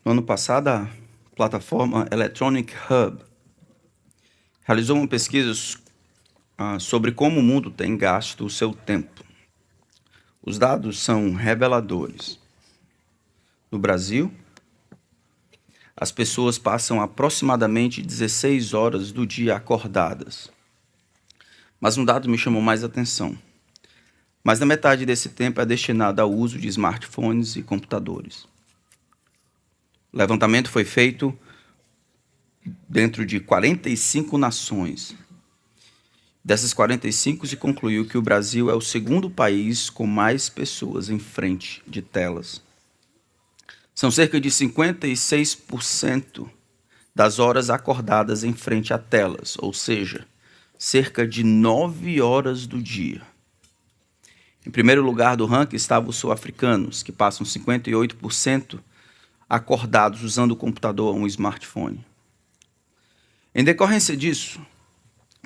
No ano passado, a plataforma Electronic Hub realizou uma pesquisa sobre como o mundo tem gasto o seu tempo. Os dados são reveladores. No Brasil, as pessoas passam aproximadamente 16 horas do dia acordadas. Mas um dado me chamou mais atenção. Mais da metade desse tempo é destinado ao uso de smartphones e computadores. O levantamento foi feito dentro de 45 nações. Dessas 45, se concluiu que o Brasil é o segundo país com mais pessoas em frente de telas. São cerca de 56% das horas acordadas em frente a telas, ou seja, cerca de 9 horas do dia. Em primeiro lugar do ranking estavam os sul-africanos, que passam 58% acordados usando o computador ou um smartphone. Em decorrência disso,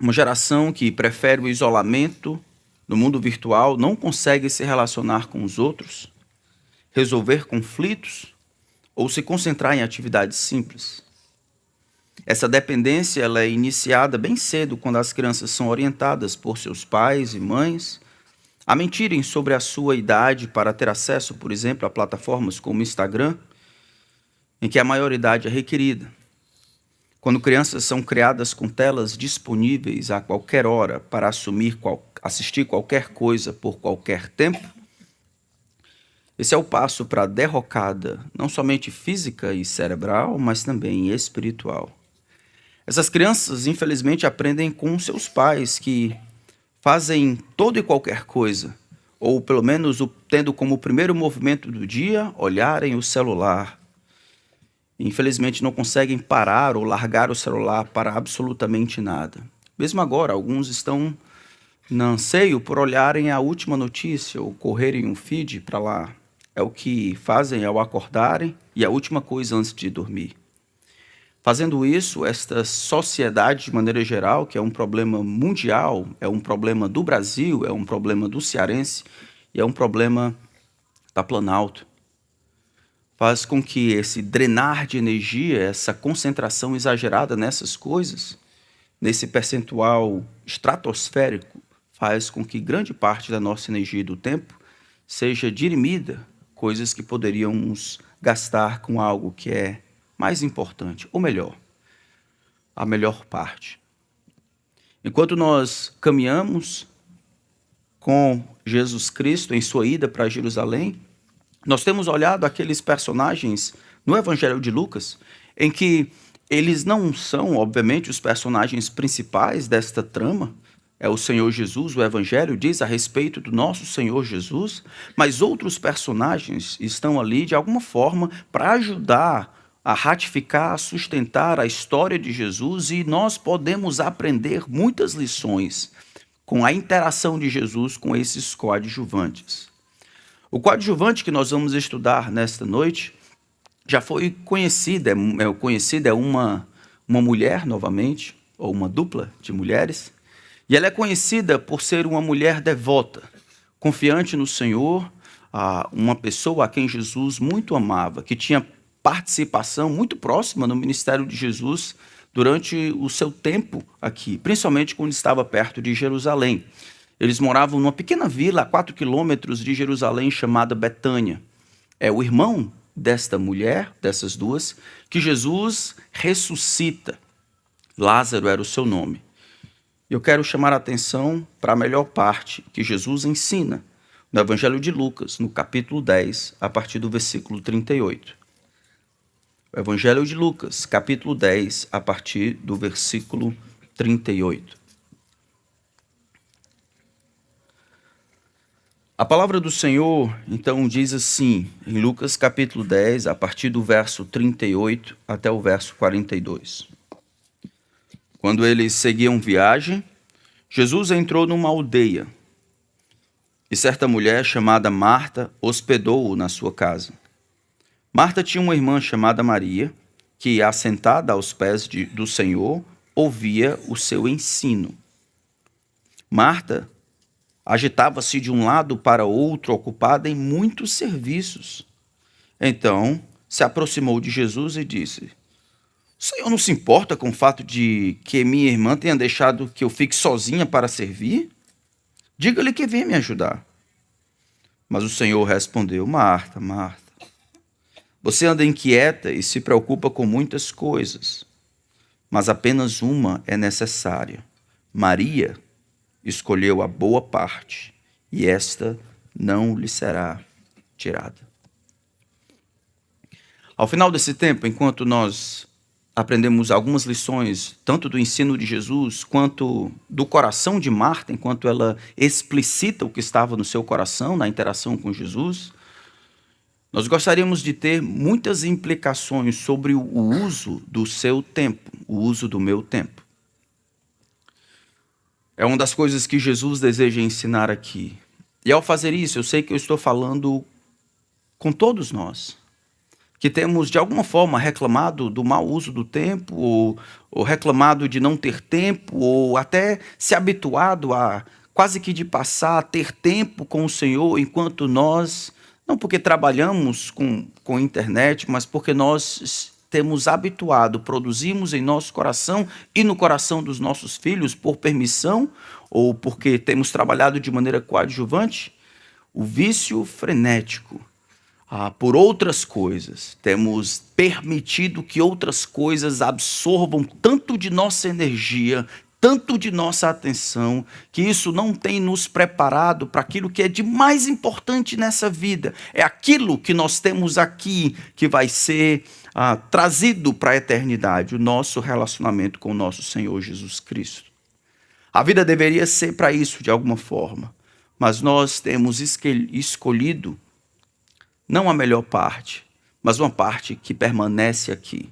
uma geração que prefere o isolamento no mundo virtual não consegue se relacionar com os outros, resolver conflitos ou se concentrar em atividades simples. Essa dependência ela é iniciada bem cedo, quando as crianças são orientadas por seus pais e mães a mentirem sobre a sua idade para ter acesso, por exemplo, a plataformas como o Instagram, em que a maioridade é requerida. Quando crianças são criadas com telas disponíveis a qualquer hora para assistir qualquer coisa por qualquer tempo, esse é o passo para a derrocada, não somente física e cerebral, mas também espiritual. Essas crianças, infelizmente, aprendem com seus pais, que fazem toda e qualquer coisa, ou pelo menos tendo como primeiro movimento do dia olharem o celular. Infelizmente, não conseguem parar ou largar o celular para absolutamente nada. Mesmo agora, alguns estão no anseio por olharem a última notícia ou correrem um feed para lá. É o que fazem ao acordarem e a última coisa antes de dormir. Fazendo isso, esta sociedade, de maneira geral, que é um problema mundial, é um problema do Brasil, é um problema do cearense e é um problema da Planalto, faz com que esse drenar de energia, essa concentração exagerada nessas coisas, nesse percentual estratosférico, faz com que grande parte da nossa energia e do tempo seja dirimida, coisas que poderíamos gastar com algo que é mais importante, ou melhor, a melhor parte. Enquanto nós caminhamos com Jesus Cristo em sua ida para Jerusalém, nós temos olhado aqueles personagens no Evangelho de Lucas, em que eles não são, obviamente, os personagens principais desta trama. É o Senhor Jesus, o Evangelho diz a respeito do nosso Senhor Jesus, mas outros personagens estão ali, de alguma forma, para ajudar a ratificar, a sustentar a história de Jesus, e nós podemos aprender muitas lições com a interação de Jesus com esses coadjuvantes. O coadjuvante que nós vamos estudar nesta noite já foi conhecido, é uma mulher, novamente, ou uma dupla de mulheres, e ela é conhecida por ser uma mulher devota, confiante no Senhor, uma pessoa a quem Jesus muito amava, que tinha participação muito próxima no ministério de Jesus durante o seu tempo aqui, principalmente quando estava perto de Jerusalém. Eles moravam numa pequena vila a 4 quilômetros de Jerusalém chamada Betânia. É o irmão desta mulher, dessas duas, que Jesus ressuscita. Lázaro era o seu nome. Eu quero chamar a atenção para a melhor parte que Jesus ensina no Evangelho de Lucas, no capítulo 10, a partir do versículo 38. O Evangelho de Lucas, capítulo 10, a partir do versículo 38. A palavra do Senhor, então, diz assim, em Lucas capítulo 10, a partir do verso 38 até o verso 42. Quando eles seguiam viagem, Jesus entrou numa aldeia, e certa mulher chamada Marta hospedou-o na sua casa. Marta tinha uma irmã chamada Maria, que, assentada aos pés do Senhor, ouvia o seu ensino. Marta agitava-se de um lado para outro, ocupada em muitos serviços. Então, se aproximou de Jesus e disse: o Senhor não se importa com o fato de que minha irmã tenha deixado que eu fique sozinha para servir? Diga-lhe que venha me ajudar. Mas o Senhor respondeu: Marta, Marta, você anda inquieta e se preocupa com muitas coisas, mas apenas uma é necessária. Maria escolheu a boa parte, e esta não lhe será tirada. Ao final desse tempo, enquanto nós aprendemos algumas lições, tanto do ensino de Jesus, quanto do coração de Marta, enquanto ela explicita o que estava no seu coração, na interação com Jesus, nós gostaríamos de ter muitas implicações sobre o uso do seu tempo, o uso do meu tempo. É uma das coisas que Jesus deseja ensinar aqui. E ao fazer isso, eu sei que eu estou falando com todos nós, que temos de alguma forma reclamado do mau uso do tempo, ou reclamado de não ter tempo, ou até se habituado a quase que de passar a ter tempo com o Senhor, enquanto nós, não porque trabalhamos com internet, mas porque nós temos habituado, produzimos em nosso coração e no coração dos nossos filhos, por permissão, ou porque temos trabalhado de maneira coadjuvante, o vício frenético por outras coisas. Temos permitido que outras coisas absorvam tanto de nossa energia, tanto de nossa atenção, que isso não tem nos preparado para aquilo que é de mais importante nessa vida. É aquilo que nós temos aqui que vai ser trazido para a eternidade, o nosso relacionamento com o nosso Senhor Jesus Cristo. A vida deveria ser para isso de alguma forma, mas nós temos escolhido não a melhor parte, mas uma parte que permanece aqui.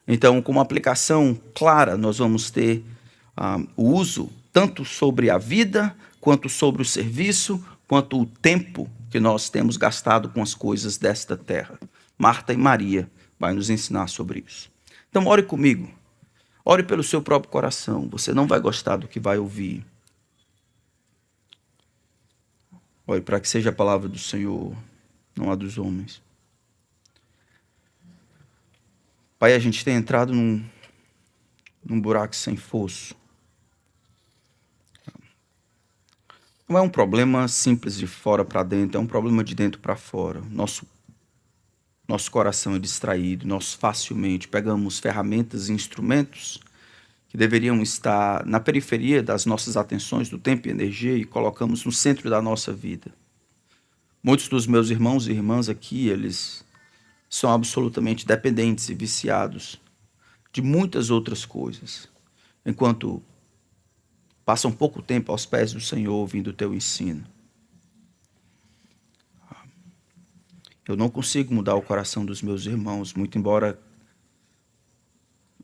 Então, com uma aplicação clara, nós vamos ter o uso tanto sobre a vida, quanto sobre o serviço, quanto o tempo que nós temos gastado com as coisas desta terra. Marta e Maria vai nos ensinar sobre isso. Então, ore comigo. Ore pelo seu próprio coração. Você não vai gostar do que vai ouvir. Ore para que seja a palavra do Senhor, não a dos homens. Pai, a gente tem entrado num buraco sem fosso. Não é um problema simples de fora para dentro, é um problema de dentro para fora. Nosso coração é distraído, nós facilmente pegamos ferramentas e instrumentos que deveriam estar na periferia das nossas atenções, do tempo e energia, e colocamos no centro da nossa vida. Muitos dos meus irmãos e irmãs aqui, eles são absolutamente dependentes e viciados de muitas outras coisas, enquanto passam pouco tempo aos pés do Senhor ouvindo o teu ensino. Eu não consigo mudar o coração dos meus irmãos, muito embora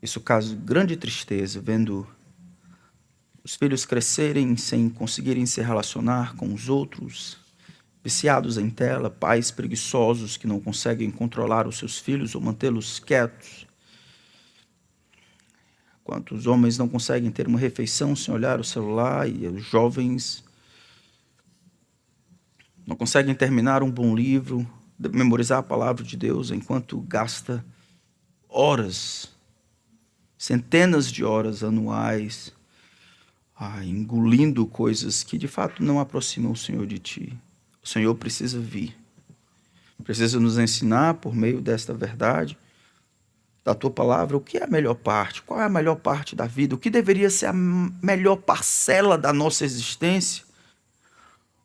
isso cause grande tristeza, vendo os filhos crescerem sem conseguirem se relacionar com os outros, viciados em tela, pais preguiçosos que não conseguem controlar os seus filhos ou mantê-los quietos. Quantos homens não conseguem ter uma refeição sem olhar o celular, e os jovens não conseguem terminar um bom livro, memorizar a palavra de Deus, enquanto gasta horas, centenas de horas anuais, engolindo coisas que de fato não aproximam o Senhor de ti. O Senhor precisa vir, precisa nos ensinar por meio desta verdade, da tua palavra, o que é a melhor parte, qual é a melhor parte da vida, o que deveria ser a melhor parcela da nossa existência,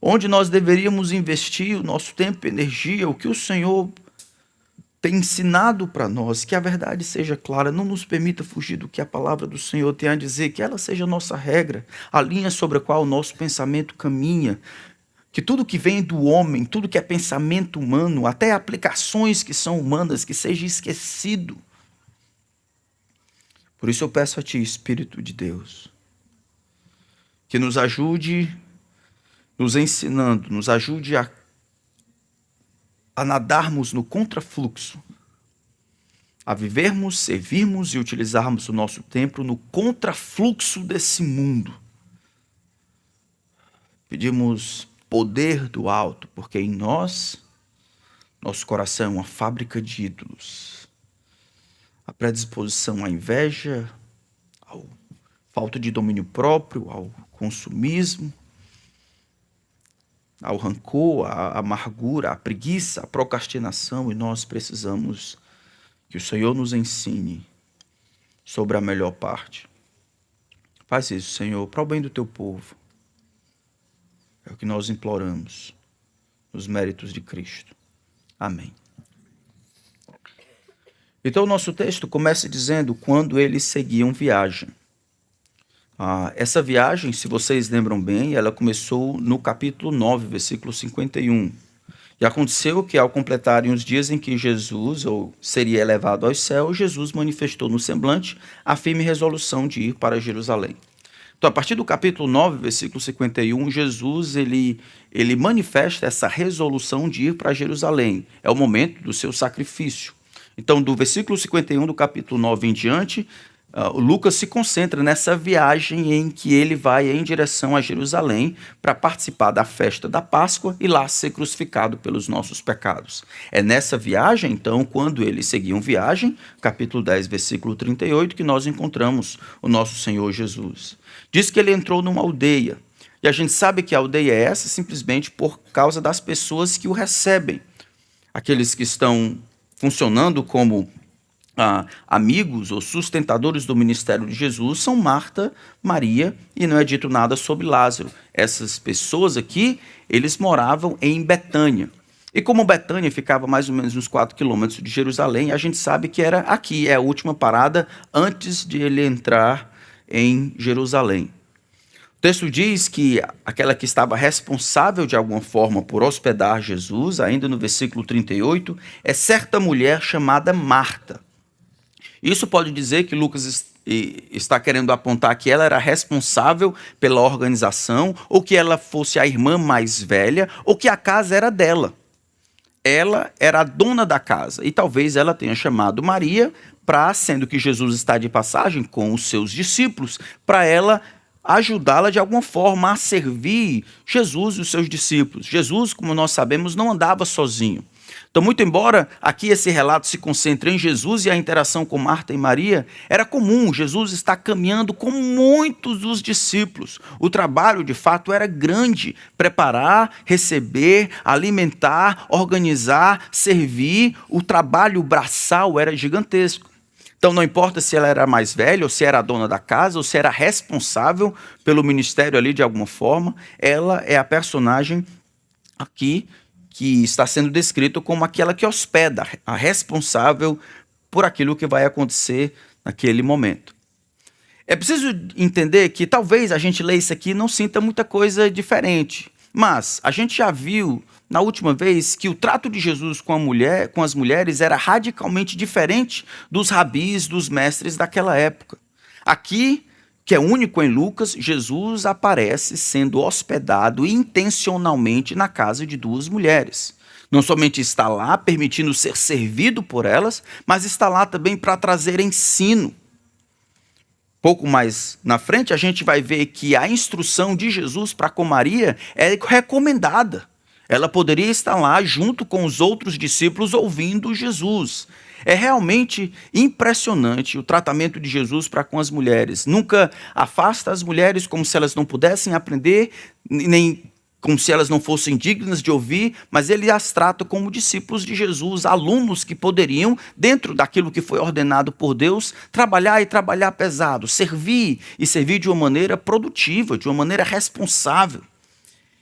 onde nós deveríamos investir o nosso tempo e energia, o que o Senhor tem ensinado para nós, que a verdade seja clara, não nos permita fugir do que a palavra do Senhor tem a dizer, que ela seja a nossa regra, a linha sobre a qual o nosso pensamento caminha, que tudo que vem do homem, tudo que é pensamento humano, até aplicações que são humanas, que seja esquecido. Por isso eu peço a ti, Espírito de Deus, que nos ajude, nos ensinando, nos ajude a nadarmos no contrafluxo, a vivermos, servirmos e utilizarmos o nosso tempo no contrafluxo desse mundo. Pedimos poder do alto, porque em nós Nosso coração é uma fábrica de ídolos. A predisposição à inveja, à falta de domínio próprio, ao consumismo, ao rancor, à amargura, à preguiça, à procrastinação, e nós precisamos que o Senhor nos ensine sobre a melhor parte. Faz isso, Senhor, para o bem do teu povo. É o que nós imploramos, nos méritos de Cristo. Amém. Então, o nosso texto começa dizendo quando eles seguiam viagem. Essa viagem, se vocês lembram bem, ela começou no capítulo 9, versículo 51. E aconteceu que, ao completarem os dias em que Jesus seria elevado aos céus, Jesus manifestou no semblante a firme resolução de ir para Jerusalém. Então, a partir do capítulo 9, versículo 51, Jesus ele manifesta essa resolução de ir para Jerusalém. É o momento do seu sacrifício. Então, do versículo 51 do capítulo 9 em diante, Lucas se concentra nessa viagem em que ele vai em direção a Jerusalém para participar da festa da Páscoa e lá ser crucificado pelos nossos pecados. É nessa viagem, então, quando eles seguiam viagem, capítulo 10, versículo 38, que nós encontramos o nosso Senhor Jesus. Diz que ele entrou numa aldeia, e a gente sabe que a aldeia é essa simplesmente por causa das pessoas que o recebem. Aqueles que estão funcionando como amigos ou sustentadores do ministério de Jesus são Marta, Maria, e não é dito nada sobre Lázaro. Essas pessoas aqui, eles moravam em Betânia. E como Betânia ficava mais ou menos uns 4 quilômetros de Jerusalém, a gente sabe que era aqui, é a última parada antes de ele entrar em Jerusalém. O texto diz que aquela que estava responsável de alguma forma por hospedar Jesus, ainda no versículo 38, é certa mulher chamada Marta. Isso pode dizer que Lucas está querendo apontar que ela era responsável pela organização, ou que ela fosse a irmã mais velha, ou que a casa era dela. Ela era a dona da casa, e talvez ela tenha chamado Maria para, sendo que Jesus está de passagem com os seus discípulos, para ela ajudá-la de alguma forma a servir Jesus e os seus discípulos. Jesus, como nós sabemos, não andava sozinho. Então, muito embora aqui esse relato se concentre em Jesus e a interação com Marta e Maria, era comum, Jesus está caminhando com muitos dos discípulos. O trabalho, de fato, era grande. Preparar, receber, alimentar, organizar, servir. O trabalho braçal era gigantesco. Então, não importa se ela era mais velha, ou se era a dona da casa, ou se era responsável pelo ministério ali de alguma forma, ela é a personagem aqui que está sendo descrito como aquela que hospeda, a responsável por aquilo que vai acontecer naquele momento. É preciso entender que talvez a gente leia isso aqui e não sinta muita coisa diferente, mas a gente já viu na última vez que o trato de Jesus com as mulheres era radicalmente diferente dos rabis, dos mestres daquela época. Aqui, que é único em Lucas, Jesus aparece sendo hospedado intencionalmente na casa de 2 mulheres. Não somente está lá permitindo ser servido por elas, mas está lá também para trazer ensino. Pouco mais na frente, a gente vai ver que a instrução de Jesus para com Maria é recomendada. Ela poderia estar lá junto com os outros discípulos ouvindo Jesus. É realmente impressionante o tratamento de Jesus para com as mulheres. Nunca afasta as mulheres como se elas não pudessem aprender, nem como se elas não fossem dignas de ouvir, mas ele as trata como discípulos de Jesus, alunos que poderiam, dentro daquilo que foi ordenado por Deus, trabalhar e trabalhar pesado, servir e servir de uma maneira produtiva, de uma maneira responsável.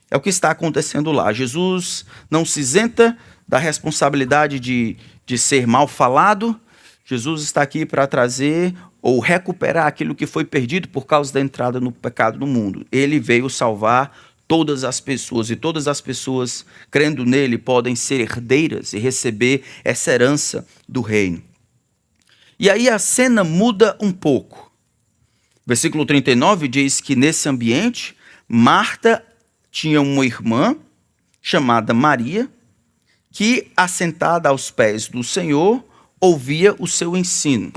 É o que está acontecendo lá. Jesus não se isenta da responsabilidade de ser mal falado. Jesus está aqui para trazer ou recuperar aquilo que foi perdido por causa da entrada no pecado no mundo. Ele veio salvar todas as pessoas, e todas as pessoas, crendo nele, podem ser herdeiras e receber essa herança do reino. E aí a cena muda um pouco. Versículo 39 diz que nesse ambiente, Marta tinha uma irmã chamada Maria, que, assentada aos pés do Senhor, ouvia o seu ensino.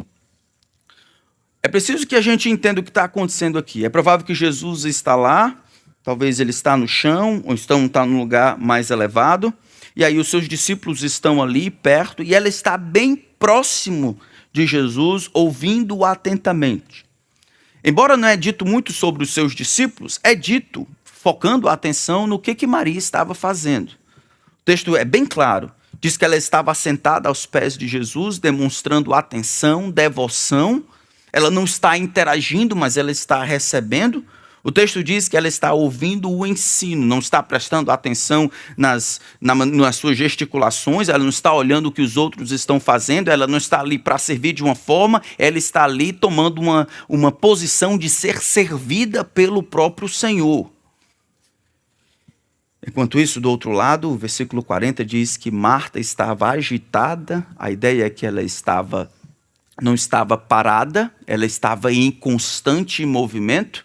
É preciso que a gente entenda o que está acontecendo aqui. É provável que Jesus está lá, talvez ele está no chão, ou então está num lugar mais elevado, E aí os seus discípulos estão ali perto e ela está bem próximo de Jesus, ouvindo atentamente. Embora não é dito muito sobre os seus discípulos, é dito focando a atenção no que Maria estava fazendo. O texto é bem claro. Diz que ela estava sentada aos pés de Jesus, demonstrando atenção, devoção. Ela não está interagindo, mas ela está recebendo. O texto diz que ela está ouvindo o ensino, não está prestando atenção nas suas gesticulações, ela não está olhando o que os outros estão fazendo, ela não está ali para servir de uma forma, ela está ali tomando uma posição de ser servida pelo próprio Senhor. Enquanto isso, do outro lado, o versículo 40 diz que Marta estava agitada, a ideia é que ela não estava parada, ela estava em constante movimento.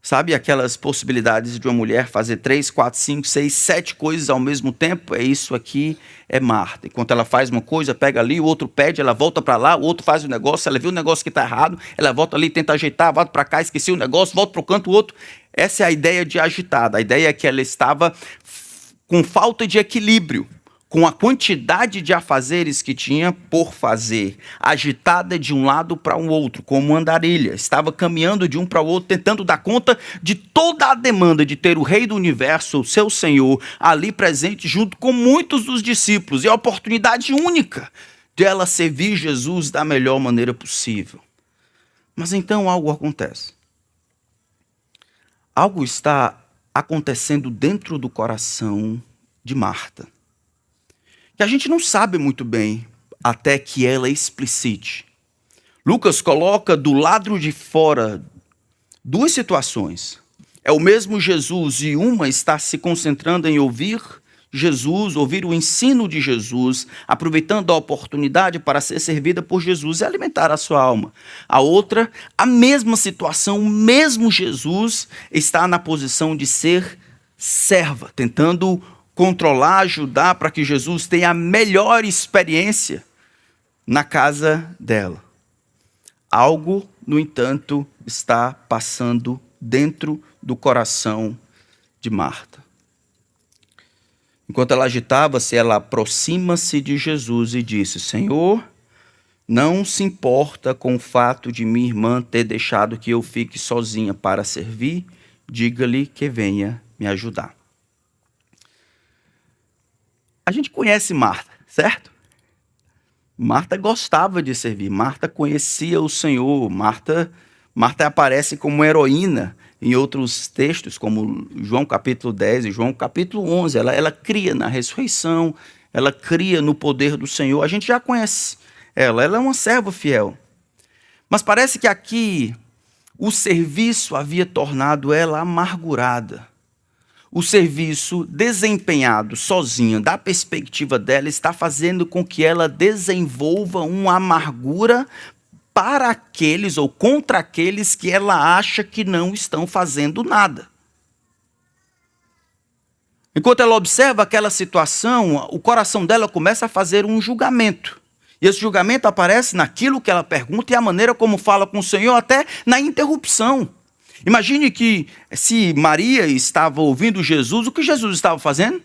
Sabe aquelas possibilidades de uma mulher fazer 3, 4, 5, 6, 7 coisas ao mesmo tempo? É isso aqui, é Marta. Enquanto ela faz uma coisa, pega ali, o outro pede, ela volta para lá, o outro faz o negócio, ela viu o negócio que está errado, ela volta ali, tenta ajeitar, volta para cá, esqueci o negócio, volta para o canto, o outro. Essa é a ideia de agitada. A ideia é que ela estava com falta de equilíbrio, com a quantidade de afazeres que tinha por fazer, agitada de um lado para o outro, como andarilha. Estava caminhando de um para o outro, tentando dar conta de toda a demanda de ter o Rei do Universo, o seu Senhor, ali presente, junto com muitos dos discípulos. E a oportunidade única de ela servir Jesus da melhor maneira possível. Mas então algo acontece. Algo está acontecendo dentro do coração de Marta, que a gente não sabe muito bem até que ela explicite. Lucas coloca do lado de fora duas situações. É o mesmo Jesus e uma está se concentrando em ouvir Jesus, ouvir o ensino de Jesus, aproveitando a oportunidade para ser servida por Jesus e alimentar a sua alma. A outra, a mesma situação, o mesmo Jesus está na posição de ser serva, tentando controlar, ajudar para que Jesus tenha a melhor experiência na casa dela. Algo, no entanto, está passando dentro do coração de Marta. Enquanto ela agitava-se, ela aproxima-se de Jesus e disse: Senhor, não se importa com o fato de minha irmã ter deixado que eu fique sozinha para servir? Diga-lhe que venha me ajudar. A gente conhece Marta, certo? Marta gostava de servir, Marta conhecia o Senhor, Marta aparece como heroína em outros textos, como João capítulo 10 e João capítulo 11. Ela cria na ressurreição, ela cria no poder do Senhor. A gente já conhece ela é uma serva fiel. Mas parece que aqui o serviço havia tornado ela amargurada. O serviço desempenhado sozinha, da perspectiva dela, está fazendo com que ela desenvolva uma amargura para aqueles ou contra aqueles que ela acha que não estão fazendo nada. Enquanto ela observa aquela situação, o coração dela começa a fazer um julgamento. E esse julgamento aparece naquilo que ela pergunta e a maneira como fala com o Senhor, até na interrupção. Imagine que se Maria estava ouvindo Jesus, o que Jesus estava fazendo?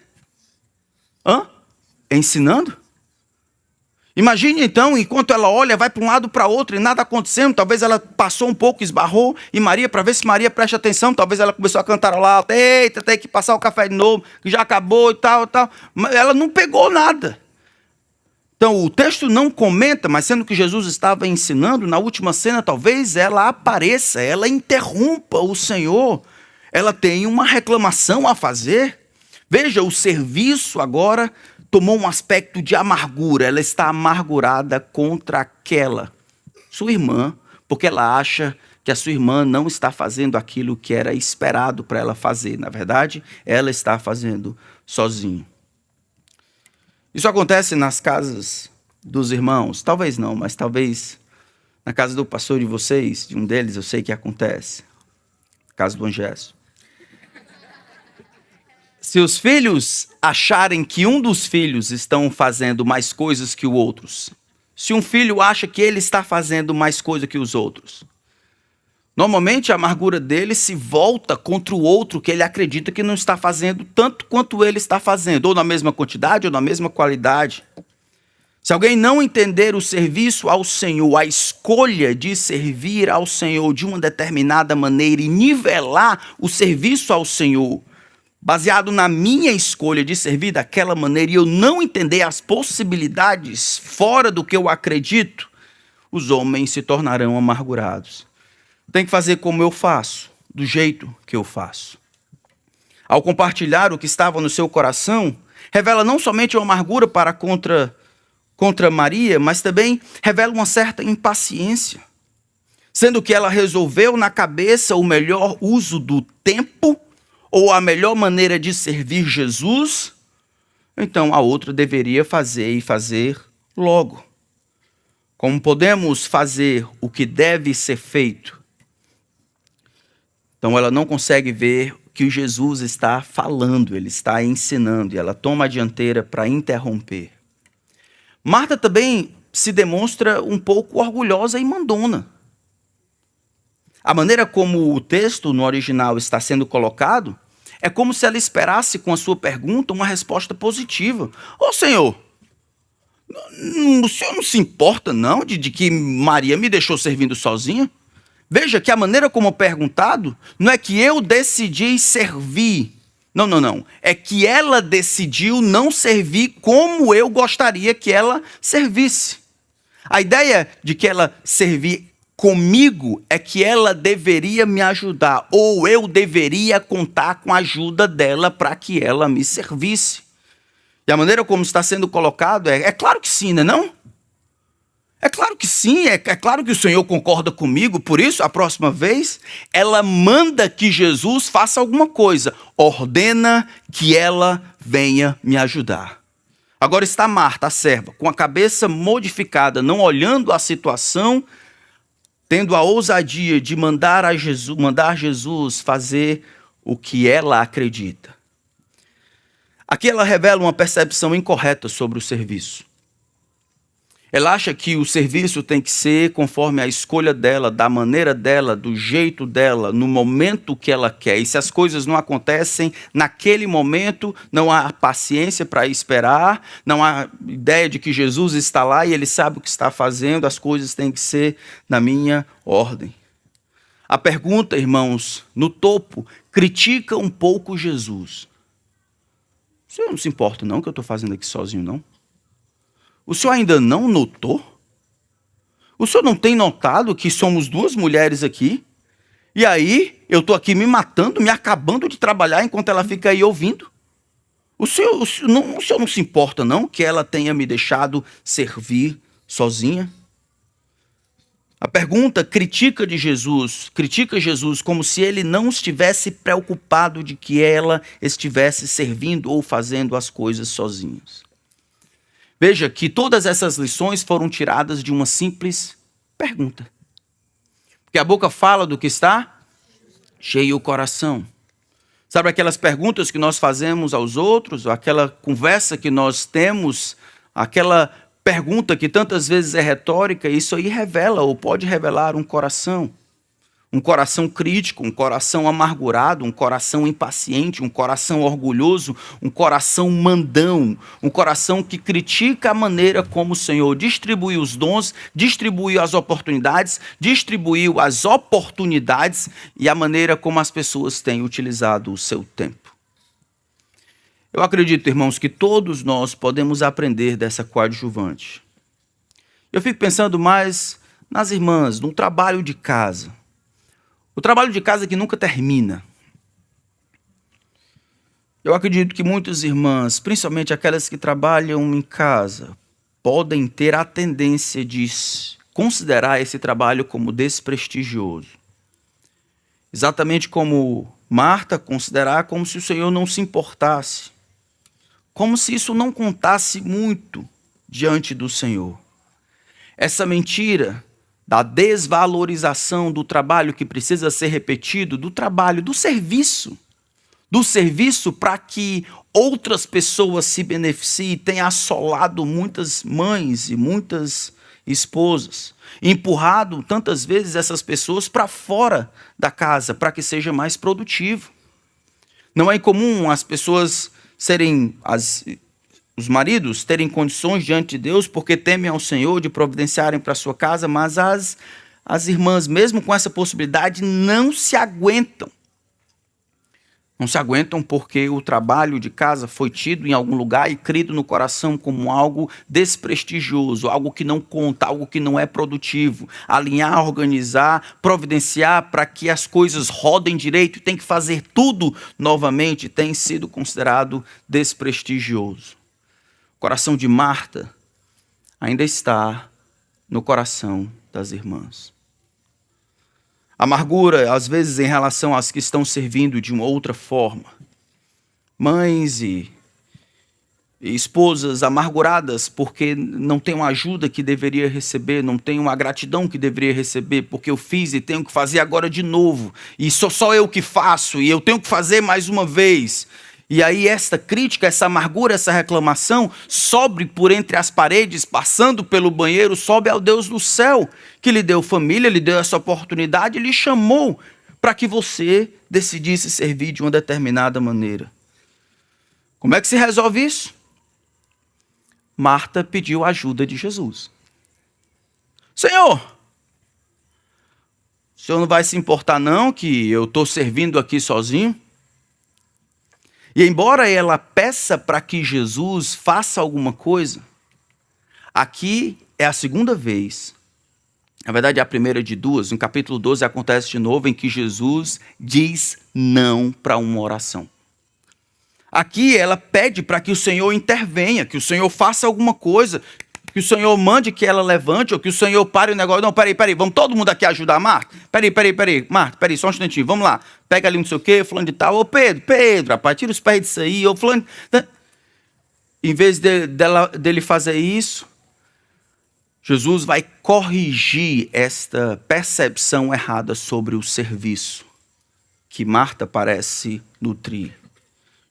Ensinando? Imagine então, enquanto ela olha, vai para um lado para outro e nada acontecendo, talvez ela passou um pouco, esbarrou em Maria, para ver se Maria presta atenção, talvez ela começou a cantarolar, eita, tem que passar o café de novo, que já acabou e tal. Mas ela não pegou nada. Então, o texto não comenta, mas sendo que Jesus estava ensinando, na última cena, talvez ela apareça, ela interrompa o Senhor. Ela tem uma reclamação a fazer. Veja, o serviço agora tomou um aspecto de amargura. Ela está amargurada contra aquela sua irmã, porque ela acha que a sua irmã não está fazendo aquilo que era esperado para ela fazer. Na verdade, ela está fazendo sozinha. Isso acontece nas casas dos irmãos? Talvez não, mas talvez na casa do pastor de vocês, de um deles, eu sei que acontece. Casa do Angécio. Se os filhos acharem que um dos filhos estão fazendo mais coisas que os outros, se um filho acha que ele está fazendo mais coisa que os outros, Normalmente a amargura dele se volta contra o outro que ele acredita que não está fazendo tanto quanto ele está fazendo, ou na mesma quantidade, ou na mesma qualidade. Se alguém não entender o serviço ao Senhor, a escolha de servir ao Senhor de uma determinada maneira e nivelar o serviço ao Senhor, baseado na minha escolha de servir daquela maneira, e eu não entender as possibilidades fora do que eu acredito, os homens se tornarão amargurados. Tem que fazer como eu faço, do jeito que eu faço. Ao compartilhar o que estava no seu coração, revela não somente uma amargura para contra Maria, mas também revela uma certa impaciência, sendo que ela resolveu na cabeça o melhor uso do tempo ou a melhor maneira de servir Jesus, então a outra deveria fazer e fazer logo. Como podemos fazer o que deve ser feito? Então ela não consegue ver que o Jesus está falando, ele está ensinando, e ela toma a dianteira para interromper. Marta também se demonstra um pouco orgulhosa e mandona. A maneira como o texto no original está sendo colocado é como se ela esperasse com a sua pergunta uma resposta positiva. Ô Senhor, o Senhor não se importa não de que Maria me deixou servindo sozinha? Veja que a maneira como é perguntado não é que eu decidi servir. Não. É que ela decidiu não servir como eu gostaria que ela servisse. A ideia de que ela servir comigo é que ela deveria me ajudar, ou eu deveria contar com a ajuda dela para que ela me servisse. E a maneira como está sendo colocado é claro que sim, não? É claro que sim, é claro que o Senhor concorda comigo, por isso, a próxima vez, ela manda que Jesus faça alguma coisa, ordena que ela venha me ajudar. Agora está Marta, a serva, com a cabeça modificada, não olhando a situação, tendo a ousadia de mandar Jesus fazer o que ela acredita. Aqui ela revela uma percepção incorreta sobre o serviço. Ela acha que o serviço tem que ser conforme a escolha dela, da maneira dela, do jeito dela, no momento que ela quer. E se as coisas não acontecem naquele momento, não há paciência para esperar, não há ideia de que Jesus está lá e ele sabe o que está fazendo, as coisas têm que ser na minha ordem. A pergunta, irmãos, no topo, critica um pouco Jesus. O senhor não se importa não que eu estou fazendo aqui sozinho, não? O senhor ainda não notou? O senhor não tem notado que somos duas mulheres aqui? E aí, eu estou aqui me matando, me acabando de trabalhar enquanto ela fica aí ouvindo? O senhor não se importa não que ela tenha me deixado servir sozinha? A pergunta critica Jesus como se ele não estivesse preocupado de que ela estivesse servindo ou fazendo as coisas sozinhas. Veja que todas essas lições foram tiradas de uma simples pergunta. Porque a boca fala do que está cheio o coração. Sabe aquelas perguntas que nós fazemos aos outros, aquela conversa que nós temos, aquela pergunta que tantas vezes é retórica, isso aí revela ou pode revelar um coração crítico, um coração amargurado, um coração impaciente, um coração orgulhoso, um coração mandão, um coração que critica a maneira como o Senhor distribuiu os dons, distribuiu as oportunidades e a maneira como as pessoas têm utilizado o seu tempo. Eu acredito, irmãos, que todos nós podemos aprender dessa coadjuvante. Eu fico pensando mais nas irmãs, no trabalho de casa. O trabalho de casa que nunca termina. Eu acredito que muitas irmãs, principalmente aquelas que trabalham em casa, podem ter a tendência de considerar esse trabalho como desprestigioso. Exatamente como Marta considerar como se o Senhor não se importasse. Como se isso não contasse muito diante do Senhor. Essa mentira da desvalorização do trabalho que precisa ser repetido, do trabalho, do serviço para que outras pessoas se beneficiem, tem assolado muitas mães e muitas esposas, empurrado tantas vezes essas pessoas para fora da casa, para que seja mais produtivo. Não é incomum as pessoas os maridos terem condições diante de Deus porque temem ao Senhor de providenciarem para sua casa, mas as irmãs, mesmo com essa possibilidade, não se aguentam. Não se aguentam porque o trabalho de casa foi tido em algum lugar e crido no coração como algo desprestigioso, algo que não conta, algo que não é produtivo. Alinhar, organizar, providenciar para que as coisas rodem direito, tem que fazer tudo novamente, tem sido considerado desprestigioso. O coração de Marta ainda está no coração das irmãs. Amargura, às vezes, em relação às que estão servindo de uma outra forma. Mães e esposas amarguradas porque não têm uma ajuda que deveria receber, não têm uma gratidão que deveria receber, porque eu fiz e tenho que fazer agora de novo. E sou só eu que faço e eu tenho que fazer mais uma vez. E aí esta crítica, essa amargura, essa reclamação sobe por entre as paredes, passando pelo banheiro, sobe ao Deus do céu, que lhe deu família, lhe deu essa oportunidade, lhe chamou para que você decidisse servir de uma determinada maneira. Como é que se resolve isso? Marta pediu a ajuda de Jesus. Senhor, o senhor não vai se importar não que eu estou servindo aqui sozinho? E embora ela peça para que Jesus faça alguma coisa, aqui é a segunda vez, na verdade é a primeira de duas, no capítulo 12 acontece de novo em que Jesus diz não para uma oração. Aqui ela pede para que o Senhor intervenha, que o Senhor faça alguma coisa, que o Senhor mande que ela levante, ou que o Senhor pare o negócio. Não, peraí, vamos todo mundo aqui ajudar a Marta? Peraí, Marta, só um instantinho, vamos lá. Pega ali não sei o quê, fulano de tal. Ô Pedro, rapaz, tira os pés disso aí, ô fulano. Em vez dele fazer isso, Jesus vai corrigir esta percepção errada sobre o serviço que Marta parece nutrir.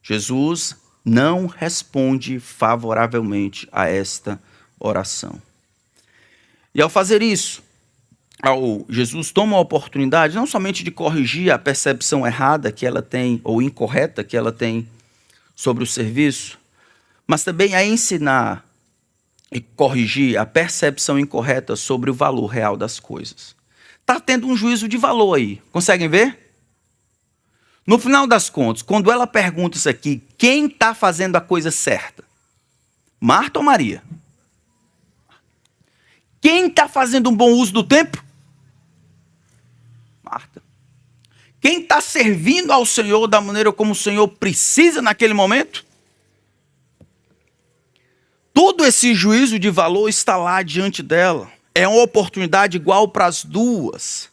Jesus não responde favoravelmente a esta oração. E ao fazer isso, Jesus toma a oportunidade não somente de corrigir a percepção errada que ela tem, ou incorreta que ela tem sobre o serviço, mas também a ensinar e corrigir a percepção incorreta sobre o valor real das coisas. Está tendo um juízo de valor aí. Conseguem ver? No final das contas, quando ela pergunta isso aqui, quem está fazendo a coisa certa? Marta ou Maria? Quem está fazendo um bom uso do tempo? Marta. Quem está servindo ao Senhor da maneira como o Senhor precisa naquele momento? Todo esse juízo de valor está lá diante dela. É uma oportunidade igual para as duas.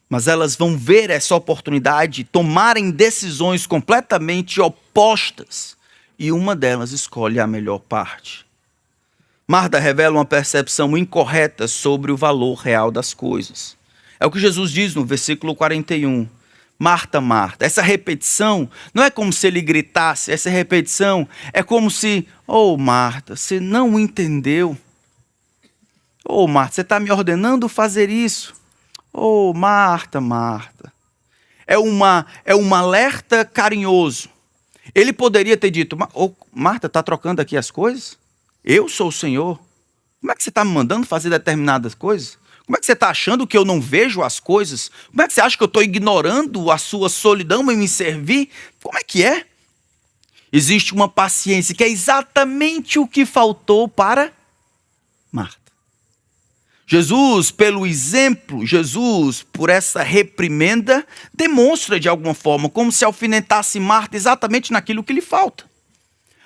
Mas elas vão ver essa oportunidade e tomarem decisões completamente opostas. E uma delas escolhe a melhor parte. Marta revela uma percepção incorreta sobre o valor real das coisas. É o que Jesus diz no versículo 41. Marta, Marta. Essa repetição não é como se ele gritasse, essa repetição é como se, Marta, você não entendeu. Marta, você está me ordenando fazer isso. Marta, Marta. É um alerta carinhoso. Ele poderia ter dito, Marta, está trocando aqui as coisas? Eu sou o Senhor. Como é que você está me mandando fazer determinadas coisas? Como é que você está achando que eu não vejo as coisas? Como é que você acha que eu estou ignorando a sua solidão em me servir? Como é que é? Existe uma paciência que é exatamente o que faltou para Marta. Jesus, pelo exemplo, Jesus, por essa reprimenda, demonstra de alguma forma como se alfinetasse Marta exatamente naquilo que lhe falta.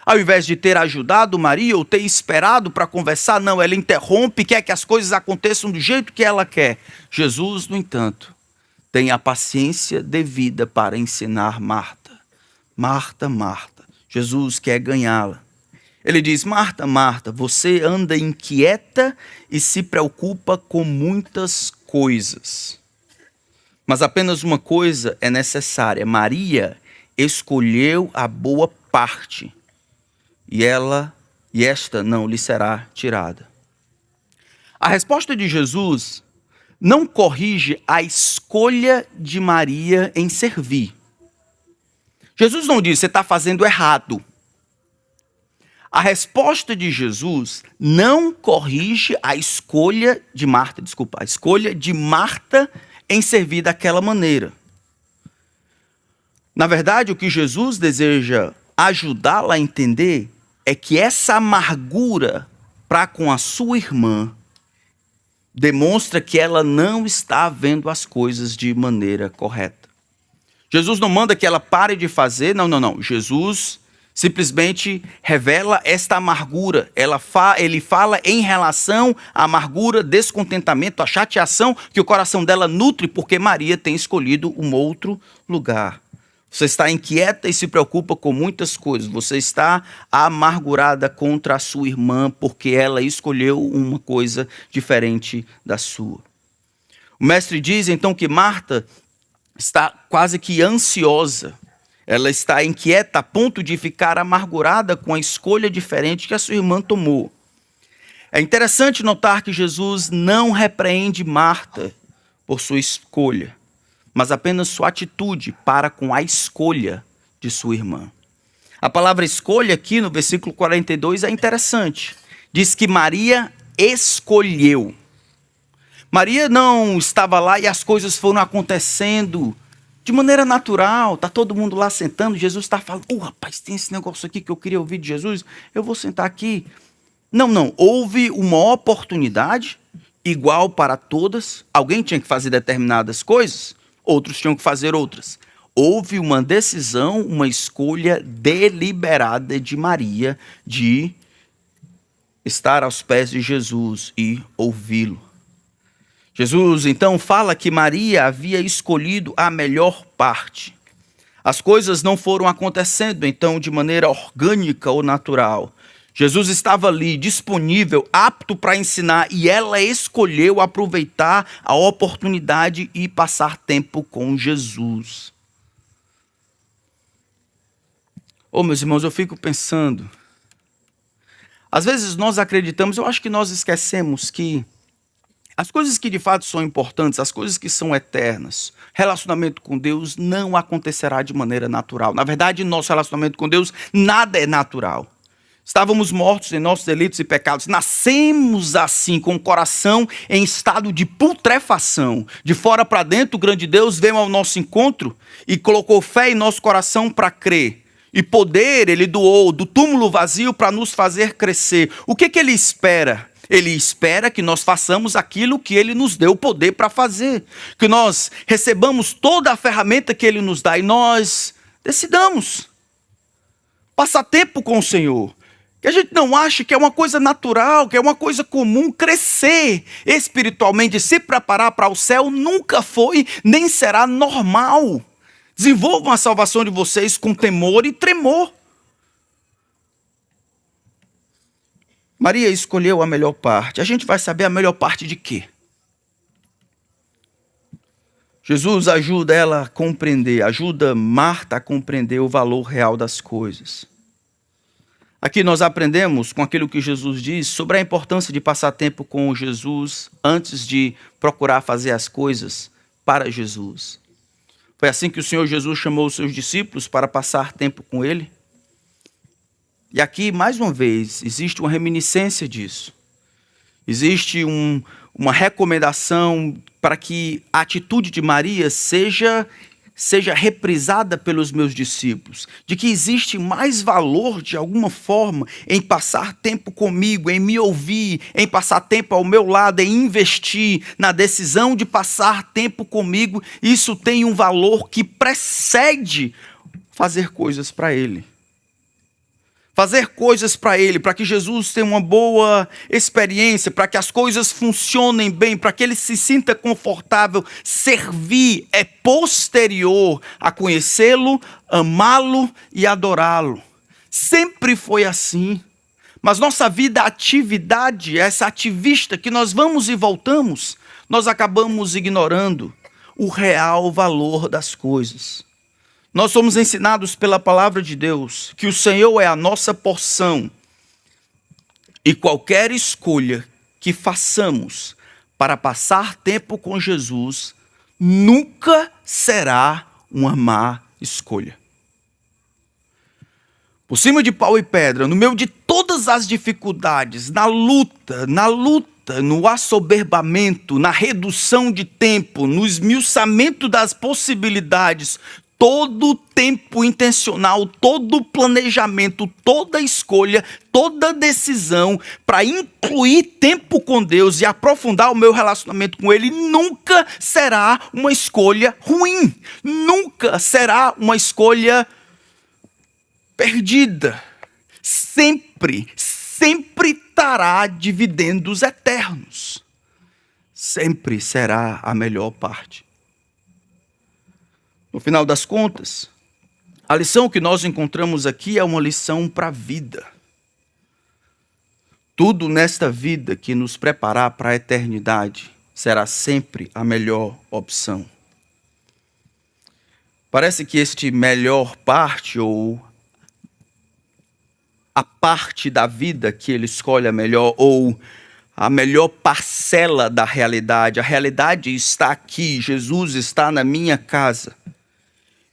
Ao invés de ter ajudado Maria ou ter esperado para conversar, não, ela interrompe, quer que as coisas aconteçam do jeito que ela quer. Jesus, no entanto, tem a paciência devida para ensinar Marta. Marta, Marta. Jesus quer ganhá-la. Ele diz, Marta, Marta, você anda inquieta e se preocupa com muitas coisas. Mas apenas uma coisa é necessária. Maria escolheu a boa parte. E esta não lhe será tirada. A resposta de Jesus não corrige a escolha de Maria em servir. Jesus não diz, você está fazendo errado. A resposta de Jesus não corrige a escolha de Marta, a escolha de Marta em servir daquela maneira. Na verdade, o que Jesus deseja ajudá-la a entender é que essa amargura para com a sua irmã demonstra que ela não está vendo as coisas de maneira correta. Jesus não manda que ela pare de fazer, não. Jesus simplesmente revela esta amargura. Ele fala em relação à amargura, descontentamento, a chateação que o coração dela nutre porque Maria tem escolhido um outro lugar. Você está inquieta e se preocupa com muitas coisas. Você está amargurada contra a sua irmã porque ela escolheu uma coisa diferente da sua. O mestre diz então que Marta está quase que ansiosa. Ela está inquieta a ponto de ficar amargurada com a escolha diferente que a sua irmã tomou. É interessante notar que Jesus não repreende Marta por sua escolha, mas apenas sua atitude para com a escolha de sua irmã. A palavra escolha aqui no versículo 42 é interessante. Diz que Maria escolheu. Maria não estava lá e as coisas foram acontecendo de maneira natural. Está todo mundo lá sentando, Jesus está falando, rapaz, tem esse negócio aqui que eu queria ouvir de Jesus, eu vou sentar aqui. Não, houve uma oportunidade igual para todas. Alguém tinha que fazer determinadas coisas, outros tinham que fazer outras. Houve uma decisão, uma escolha deliberada de Maria de estar aos pés de Jesus e ouvi-lo. Jesus então fala que Maria havia escolhido a melhor parte. As coisas não foram acontecendo então de maneira orgânica ou natural. Jesus estava ali, disponível, apto para ensinar, e ela escolheu aproveitar a oportunidade e passar tempo com Jesus. Meus irmãos, eu fico pensando, às vezes nós acreditamos, eu acho que nós esquecemos que as coisas que de fato são importantes, as coisas que são eternas, relacionamento com Deus não acontecerá de maneira natural. Na verdade, nosso relacionamento com Deus, nada é natural. Estávamos mortos em nossos delitos e pecados. Nascemos assim, com o coração em estado de putrefação. De fora para dentro, o grande Deus veio ao nosso encontro e colocou fé em nosso coração para crer. E poder ele doou do túmulo vazio para nos fazer crescer. O que ele espera? Ele espera que nós façamos aquilo que ele nos deu o poder para fazer. Que nós recebamos toda a ferramenta que ele nos dá e nós decidamos passar tempo com o Senhor. Que a gente não ache que é uma coisa natural, que é uma coisa comum. Crescer espiritualmente, se preparar para o céu nunca foi nem será normal. Desenvolvam a salvação de vocês com temor e tremor. Maria escolheu a melhor parte. A gente vai saber a melhor parte de quê? Jesus ajuda ela a compreender, ajuda Marta a compreender o valor real das coisas. Aqui nós aprendemos com aquilo que Jesus diz sobre a importância de passar tempo com Jesus antes de procurar fazer as coisas para Jesus. Foi assim que o Senhor Jesus chamou os seus discípulos para passar tempo com ele. E aqui, mais uma vez, existe uma reminiscência disso. Existe uma recomendação para que a atitude de Maria seja reprisada pelos meus discípulos. De que existe mais valor, de alguma forma, em passar tempo comigo, em me ouvir, em passar tempo ao meu lado, em investir na decisão de passar tempo comigo. Isso tem um valor que precede fazer coisas para Ele. Fazer coisas para Ele, para que Jesus tenha uma boa experiência, para que as coisas funcionem bem, para que Ele se sinta confortável. Servir é posterior a conhecê-lo, amá-lo e adorá-lo. Sempre foi assim. Mas nossa vida, atividade, essa ativista que nós vamos e voltamos, nós acabamos ignorando o real valor das coisas. Nós somos ensinados pela palavra de Deus que o Senhor é a nossa porção. E qualquer escolha que façamos para passar tempo com Jesus nunca será uma má escolha. Por cima de pau e pedra, no meio de todas as dificuldades, na luta, no assoberbamento, na redução de tempo, no esmiuçamento das possibilidades, todo tempo intencional, todo planejamento, toda escolha, toda decisão para incluir tempo com Deus e aprofundar o meu relacionamento com Ele nunca será uma escolha ruim, nunca será uma escolha perdida. Sempre trará dividendos eternos. Sempre será a melhor parte. No final das contas, a lição que nós encontramos aqui é uma lição para a vida. Tudo nesta vida que nos preparar para a eternidade será sempre a melhor opção. Parece que este melhor parte, ou a parte da vida que ele escolhe a melhor, ou a melhor parcela da realidade. A realidade está aqui, Jesus está na minha casa.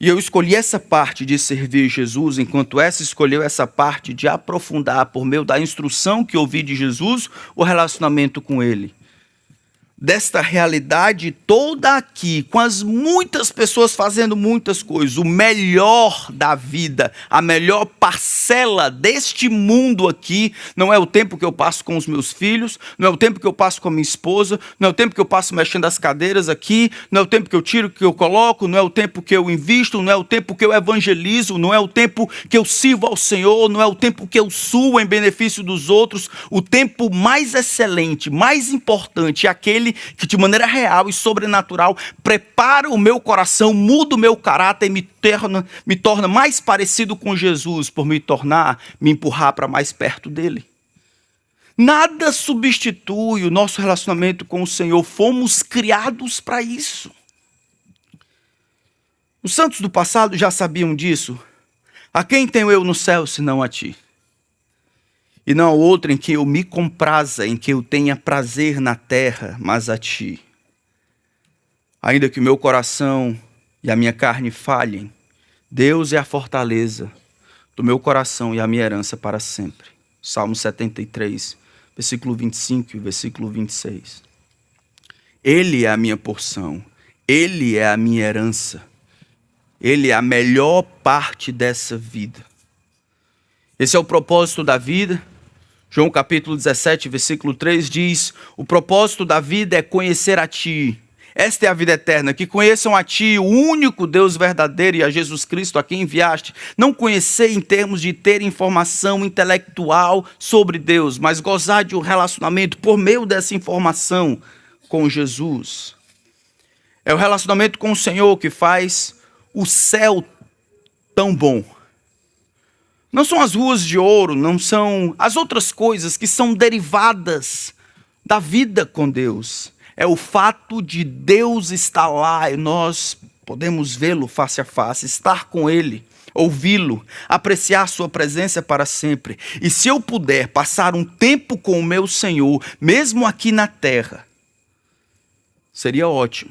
E eu escolhi essa parte de servir Jesus, enquanto essa escolheu essa parte de aprofundar, por meio da instrução que ouvi de Jesus, o relacionamento com Ele. Desta realidade toda aqui, com as muitas pessoas fazendo muitas coisas, o melhor da vida, a melhor parcela deste mundo aqui, não é o tempo que eu passo com os meus filhos, não é o tempo que eu passo com a minha esposa, não é o tempo que eu passo mexendo as cadeiras aqui, não é o tempo que eu tiro, que eu coloco, não é o tempo que eu invisto, não é o tempo que eu evangelizo, não é o tempo que eu sirvo ao Senhor, não é o tempo que eu suo em benefício dos outros. O tempo mais excelente, mais importante é aquele que de maneira real e sobrenatural prepara o meu coração, muda o meu caráter e me torna mais parecido com Jesus, por me empurrar para mais perto dele. Nada substitui o nosso relacionamento com o Senhor. Fomos criados para isso. Os santos do passado já sabiam disso. A quem tenho eu no céu, senão a ti? E não há outro em que eu me compraza, em que eu tenha prazer na terra, mas a ti. Ainda que o meu coração e a minha carne falhem, Deus é a fortaleza do meu coração e a minha herança para sempre. Salmo 73, versículo 25 e versículo 26. Ele é a minha porção, Ele é a minha herança, Ele é a melhor parte dessa vida. Esse é o propósito da vida. João capítulo 17, versículo 3 diz: o propósito da vida é conhecer a ti. Esta é a vida eterna, que conheçam a ti, o único Deus verdadeiro, e a Jesus Cristo a quem enviaste. Não conhecer em termos de ter informação intelectual sobre Deus, mas gozar de um relacionamento por meio dessa informação com Jesus. É o relacionamento com o Senhor que faz o céu tão bom. Não são as ruas de ouro, não são as outras coisas que são derivadas da vida com Deus. É o fato de Deus estar lá e nós podemos vê-lo face a face, estar com Ele, ouvi-lo, apreciar sua presença para sempre. E se eu puder passar um tempo com o meu Senhor, mesmo aqui na terra, seria ótimo.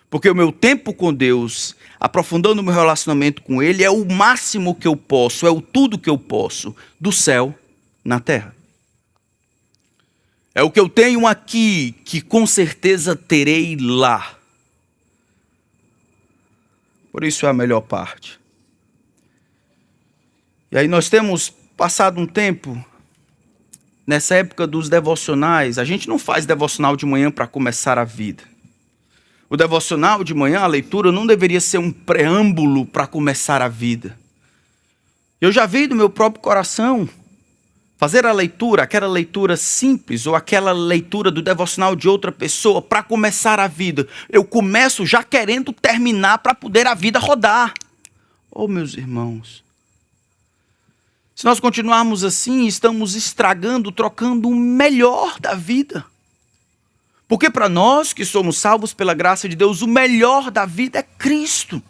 Porque o meu tempo com Deus, aprofundando o meu relacionamento com Ele, é o máximo que eu posso, é o tudo que eu posso, do céu na terra. É o que eu tenho aqui, que com certeza terei lá. Por isso é a melhor parte. E aí nós temos passado um tempo, nessa época dos devocionais. A gente não faz devocional de manhã para começar a vida. O devocional de manhã, a leitura, não deveria ser um preâmbulo para começar a vida. Eu já vi do meu próprio coração fazer a leitura, aquela leitura simples, ou aquela leitura do devocional de outra pessoa para começar a vida. Eu começo já querendo terminar para poder a vida rodar. Oh, meus irmãos, se nós continuarmos assim, estamos estragando, trocando o melhor da vida. Porque para nós que somos salvos pela graça de Deus, o melhor da vida é Cristo.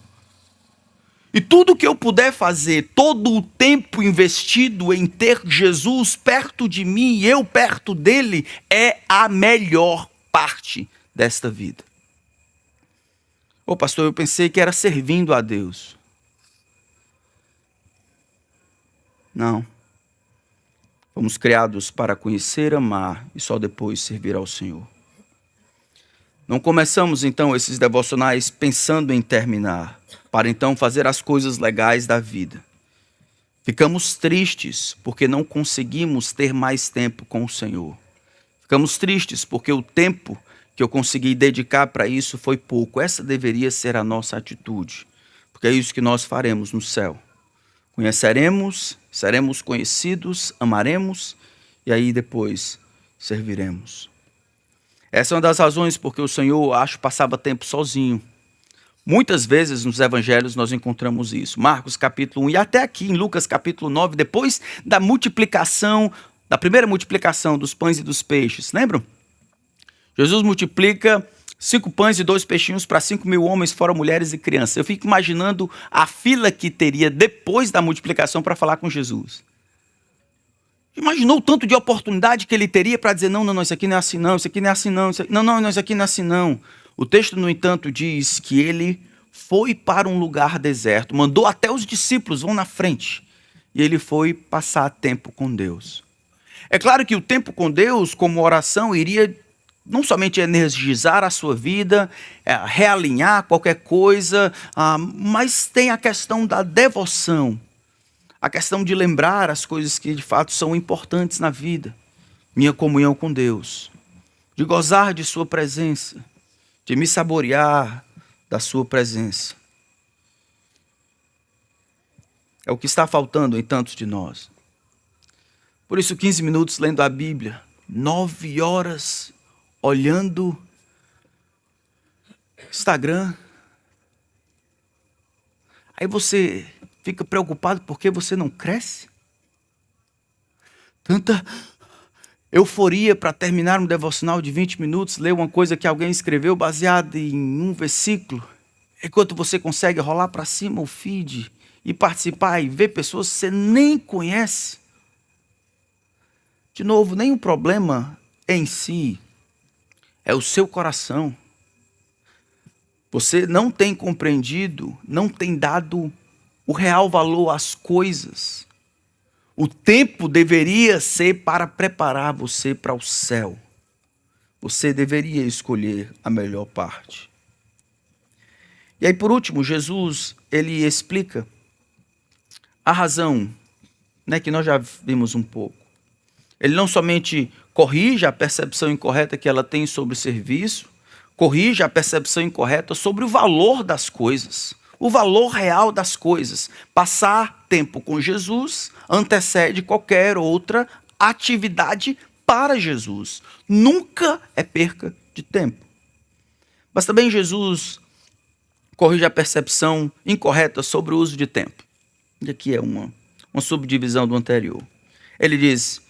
E tudo que eu puder fazer, todo o tempo investido em ter Jesus perto de mim e eu perto dele, é a melhor parte desta vida. Ô pastor, eu pensei que era servindo a Deus. Não. Fomos criados para conhecer, amar e só depois servir ao Senhor. Não começamos então esses devocionais pensando em terminar, para então fazer as coisas legais da vida. Ficamos tristes porque não conseguimos ter mais tempo com o Senhor. Ficamos tristes porque o tempo que eu consegui dedicar para isso foi pouco. Essa deveria ser a nossa atitude, porque é isso que nós faremos no céu. Conheceremos, seremos conhecidos, amaremos e aí depois serviremos. Essa é uma das razões porque o Senhor, acho, passava tempo sozinho. Muitas vezes nos evangelhos nós encontramos isso. Marcos capítulo 1 e até aqui em Lucas capítulo 9, depois da multiplicação, da primeira multiplicação dos pães e dos peixes. Lembram? Jesus multiplica 5 pães e 2 peixinhos para 5.000 homens, fora mulheres e crianças. Eu fico imaginando a fila que teria depois da multiplicação para falar com Jesus. Imaginou o tanto de oportunidade que ele teria para dizer, não, isso aqui não é assim não, isso aqui não é assim não, isso aqui não é assim não. O texto, no entanto, diz que ele foi para um lugar deserto, mandou até os discípulos, vão na frente, e ele foi passar tempo com Deus. É claro que o tempo com Deus, como oração, iria não somente energizar a sua vida, realinhar qualquer coisa, mas tem a questão da devoção, a questão de lembrar as coisas que de fato são importantes na vida, minha comunhão com Deus, de gozar de sua presença, de me saborear da sua presença. É o que está faltando em tantos de nós. Por isso, 15 minutos lendo a Bíblia, 9 horas olhando Instagram. Aí você fica preocupado porque você não cresce? Tanta euforia para terminar um devocional de 20 minutos, ler uma coisa que alguém escreveu baseada em um versículo, enquanto você consegue rolar para cima o feed e participar e ver pessoas que você nem conhece. De novo, nem o problema em si, é o seu coração. Você não tem compreendido, não tem dado o real valor às coisas. O tempo deveria ser para preparar você para o céu. Você deveria escolher a melhor parte. E aí, por último, Jesus, ele explica a razão, que nós já vimos um pouco. Ele não somente corrige a percepção incorreta que ela tem sobre o serviço, corrige a percepção incorreta sobre o valor das coisas, o valor real das coisas. Passar tempo com Jesus antecede qualquer outra atividade para Jesus. Nunca é perca de tempo. Mas também Jesus corrige a percepção incorreta sobre o uso de tempo. E aqui é uma subdivisão do anterior. Ele diz,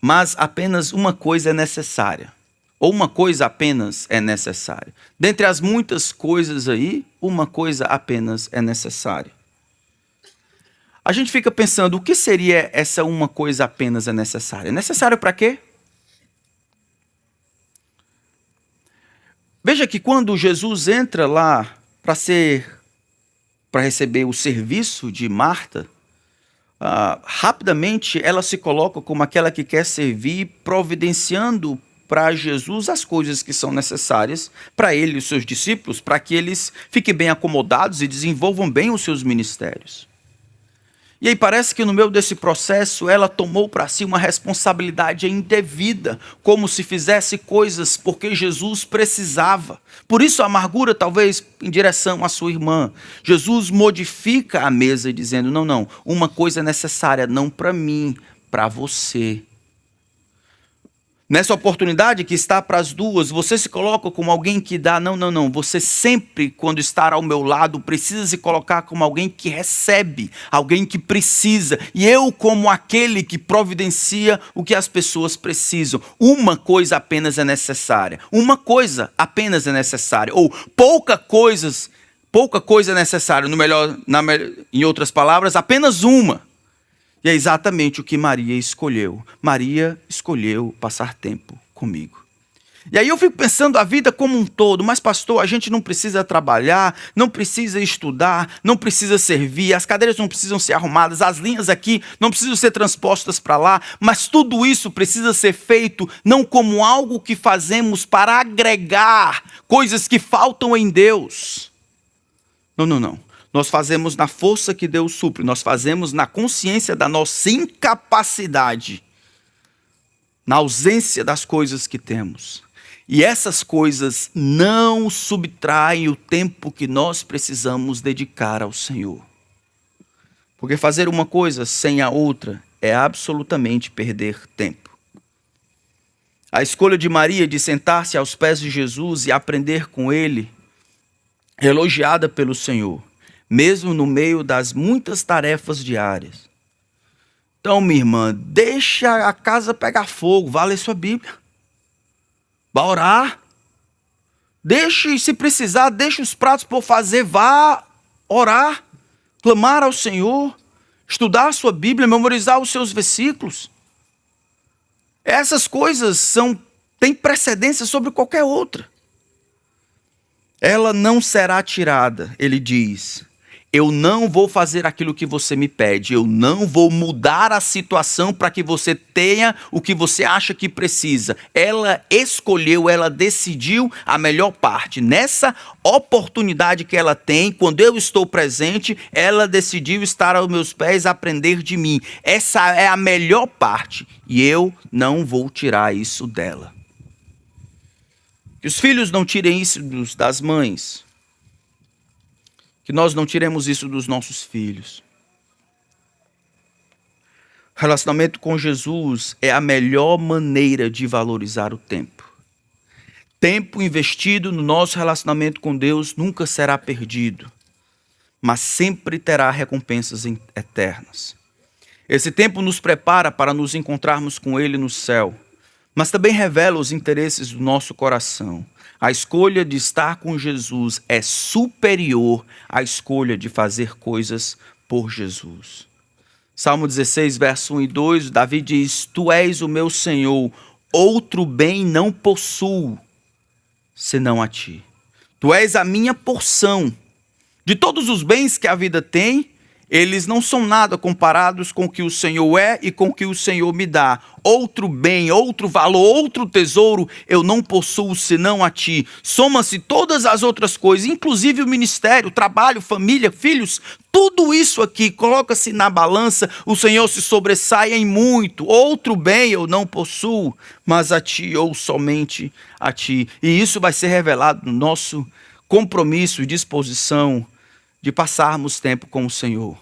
mas apenas uma coisa é necessária. Ou uma coisa apenas é necessária. Dentre as muitas coisas aí, uma coisa apenas é necessária. A gente fica pensando, o que seria essa uma coisa apenas é necessária? Necessário para quê? Veja que quando Jesus entra lá para receber o serviço de Marta, rapidamente ela se coloca como aquela que quer servir, providenciando para Jesus as coisas que são necessárias para ele e os seus discípulos, para que eles fiquem bem acomodados e desenvolvam bem os seus ministérios. E aí parece que no meio desse processo ela tomou para si uma responsabilidade indevida, como se fizesse coisas porque Jesus precisava. Por isso a amargura talvez em direção à sua irmã. Jesus modifica a mesa dizendo, não, uma coisa é necessária, não para mim, para você. Nessa oportunidade que está para as duas, você se coloca como alguém que dá, não. Você sempre, quando está ao meu lado, precisa se colocar como alguém que recebe, alguém que precisa. E eu como aquele que providencia o que as pessoas precisam. Uma coisa apenas é necessária. Uma coisa apenas é necessária. Ou poucas pouca coisa necessária, em outras palavras, apenas uma. E é exatamente o que Maria escolheu. Maria escolheu passar tempo comigo. E aí eu fico pensando a vida como um todo, mas pastor, a gente não precisa trabalhar, não precisa estudar, não precisa servir, as cadeiras não precisam ser arrumadas, as linhas aqui não precisam ser transpostas para lá, mas tudo isso precisa ser feito não como algo que fazemos para agregar coisas que faltam em Deus. Não. Nós fazemos na força que Deus supre, nós fazemos na consciência da nossa incapacidade, na ausência das coisas que temos. E essas coisas não subtraem o tempo que nós precisamos dedicar ao Senhor. Porque fazer uma coisa sem a outra é absolutamente perder tempo. A escolha de Maria de sentar-se aos pés de Jesus e aprender com ele, elogiada pelo Senhor, mesmo no meio das muitas tarefas diárias. Então, minha irmã, deixa a casa pegar fogo, vá ler sua Bíblia. Vá orar. Se precisar, deixe os pratos por fazer, vá orar, clamar ao Senhor, estudar a sua Bíblia, memorizar os seus versículos. Essas coisas têm precedência sobre qualquer outra. Ela não será tirada, ele diz. Eu não vou fazer aquilo que você me pede. Eu não vou mudar a situação para que você tenha o que você acha que precisa. Ela escolheu, ela decidiu a melhor parte. Nessa oportunidade que ela tem, quando eu estou presente, ela decidiu estar aos meus pés, aprender de mim. Essa é a melhor parte. E eu não vou tirar isso dela. Que os filhos não tirem isso das mães. Que nós não tiremos isso dos nossos filhos. Relacionamento com Jesus é a melhor maneira de valorizar o tempo. Tempo investido no nosso relacionamento com Deus nunca será perdido, mas sempre terá recompensas eternas. Esse tempo nos prepara para nos encontrarmos com Ele no céu, mas também revela os interesses do nosso coração. A escolha de estar com Jesus é superior à escolha de fazer coisas por Jesus. Salmo 16, verso 1 e 2, Davi diz: Tu és o meu Senhor, outro bem não possuo, senão a ti. Tu és a minha porção. De todos os bens que a vida tem, eles não são nada comparados com o que o Senhor é e com o que o Senhor me dá. Outro bem, outro valor, outro tesouro eu não possuo senão a ti. Soma-se todas as outras coisas, inclusive o ministério, o trabalho, família, filhos. Tudo isso aqui, coloca-se na balança, o Senhor se sobressai em muito. Outro bem eu não possuo, mas a ti ou somente a ti. E isso vai ser revelado no nosso compromisso e disposição de passarmos tempo com o Senhor.